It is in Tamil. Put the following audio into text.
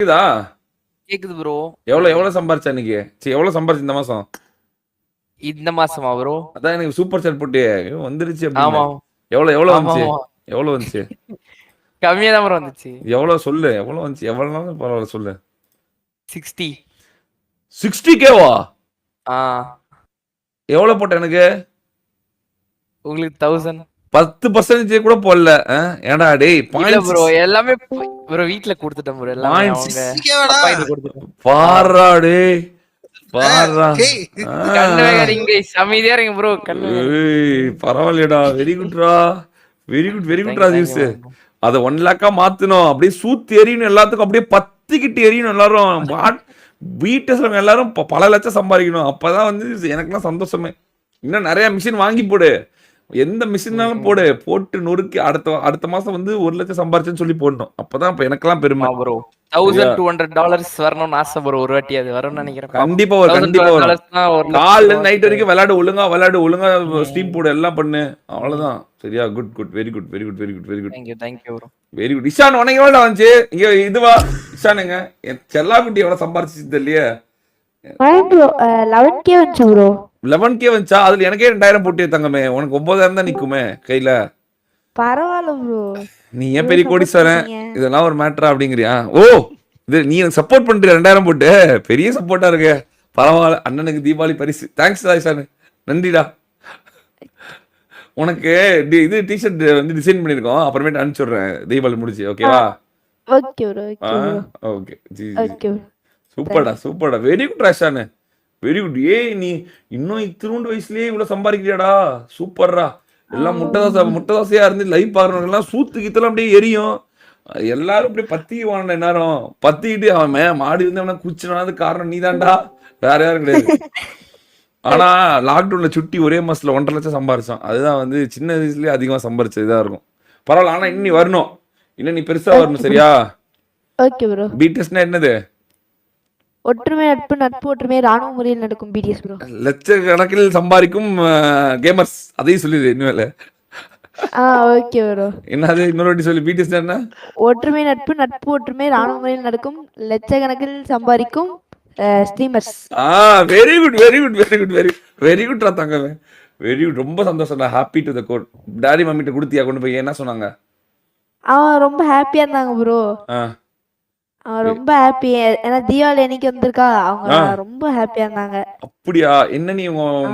கேக்குதா? கேக்குது ப்ரோ. எவ்வளவு சம்பாரிச்ச இன்னைக்கு? எவ்வளவு சம்பாரிச்ச இந்த மாசம்? இந்த மாசமா ப்ரோ? அதான் எனக்கு சூப்பர் சாட் போட்டியே வந்துருச்சு அப்படின்னு. ஆமா. எவ்வளவு ஆமா, வந்துச்சு? ஆமா. எவ்வளவு வந்துச்சு? கம்மியா தான் ப்ரோ வந்துச்சு. எவ்வளவு சொல்லு? எவ்வளவு வந்துச்சு? எவ்வளவுனாலும் பரவாயில்ல சொல்லு. 60. 60K-வா? ஆ. எவ்வளவு போட்ட எனக்கு? உங்களுக்கு 1000. 10% கூட போடல. ஏடா டேய் இல்ல பாயிண்ட் ப்ரோ எல்லாமே ப்ரோ வீட்ல கொடுத்துட்டேன் ப்ரோ எல்லாமே அவங்க அப்பா இது கொடுத்துட்டேன். பாரா டேய் பாரா. கண்ணு வேகாதீங்க அமைதியா இருங்க ப்ரோ கண்ணு பரவாயில்லடா வெரி குட்ரா வெரி குட்ரா ஜூஸ். bro. அதை 1 lakhs மாத்தணும் அப்படியே சூத்து எரியணும் எல்லாத்துக்கும் அப்படியே பத்திக்கிட்டு எரியணும் எல்லாரும் வீட்டு எல்லாரும் பல லட்சம் சம்பாதிக்கணும் அப்பதான் வந்து எனக்குலாம் சந்தோஷமே. இன்னும் நிறைய மிஷின் வாங்கி போடு எந்த மிஷின்னாலும் போட்டு நொறுக்கி அடுத்த மாசம் வந்து 1 லட்சம் சம்பாரிச்சேன்னு சொல்லி போடணும் அப்பதான் இப்ப எனக்கெல்லாம் பெருமை ப்ரோ. $1200 வரணும்னு ஆசை ப்ரோ ஒரு வாட்டி அது வரும்னு நினைக்கிறேன். கண்டிப்பா வரும். காலைல நைட் வரைக்கும் விளையாடு ஒழுங்கா ஸ்ட்ரீம் போடு எல்லாம் பண்ணு அவ்வளவுதான் சரியா. Good very good Thank you bro. Very good. Ishan உனக்கு எவ்வளவு வந்துச்சு? இங்க இதுவா இஷானுங்க செல்லா குட்டி எவ்வளவு சம்பாரிச்சு தெரியலையே. 11K வந்துச்சு ப்ரோ. 11K வந்துச்சா? அதுல எனக்கே 2000 போட்டு தங்கமே உனக்கு 9000 தான் நிக்குமே கையில. பரவாயில்ல ப்ரோ. நீ ஏன் பெரிய கோடீஸ்வரன் இதெல்லாம் ஒரு மேட்டரா அப்படிங்கிறியா? ஓ இது நீ எனக்கு சப்போர்ட் பண்றிய 2000 போட்டு பெரிய சப்போர்ட்டா இருக்கு. பரவாயில்ல அண்ணனுக்கு தீபாவளி பரிசு. தேங்க்ஸ் இஷான் நன்றிடா. உனக்கு இது டிஷர்ட் வந்து டிசைன் பண்ணிருக்கோம் அப்புறமேட்டு அனுப்பிச்சுடுறேன் தீபாவளி முடிச்சு ஓகேவா? ஓகே ப்ரோ ஓகே சூப்பர்டா வெரி குட் ராஷானு வெரி குட். நீ இன்னும் இத்தினூண்டு வயசுலயே இவ்வளவு சம்பாதிக்கிறியாடா சூப்பர்ரா. எல்லாம் முட்டை தோசையா இருந்து லைவ் பாக்குறவங்க எல்லாம் சூத்து கித்தலாம் அப்படியே எரியும் எல்லாரும் அப்படியே பத்திக்குவான நேரம் பத்திக்கிட்டு அவன் மாடி இருந்து அவனை குச்சினாது காரணம் நீதான்டா வேற யாரும் கிடையாது. ஆனா லாக்டவுன்ல சுட்டி ஒரே மாசத்துல 1.5 லட்சம் சம்பாரிச்சான். அதுதான் வந்து சின்ன வயசுலயே அதிகமா சம்பாரிச்சதா இருக்கும். பரவாயில்ல ஆனா இன்னும் வரணும் இன்னும் நீ பெருசா வரணும் சரியா? Okay bro. பிடிஎஸ்னா என்னது? ஒற்றுமை நட்பு ஒற்றுமை ராணுவ முறையில் நடக்கும் பிடிஎஸ் ப்ரோ. லட்சக்கணக்கில் சம்பாதிக்கும் கேமர்ஸ் அதையும் சொல்லிடு இன்னும். Okay bro. என்னது இன்னொரு வாட்டி சொல்லி பிடிஎஸ் என்ன? ஒற்றுமை நட்பு ஒற்றுமை ராணுவ முறையில் நடக்கும் லட்சக்கணக்கில் சம்பாதிக்கும் ஸ்ட்ரீமர்ஸ். வெரி குட் தங்கவே வெரி குட். ரொம்ப சந்தோஷம். Happy to the goat. Daddy மம்மிட்ட கொடுத்தியா கொண்டு போய் என்ன சொன்னாங்க? அவன் ரொம்ப ஹாப்பியா இருந்தாங்க ப்ரோ. அவன் ரொம்ப ஹாப்பி ஏன்னா தீபாவளி அன்னைக்கு வந்திருக்கா அவங்க ரொம்ப ஹாப்பியா இருந்தாங்க. அப்படியா? என்ன நீ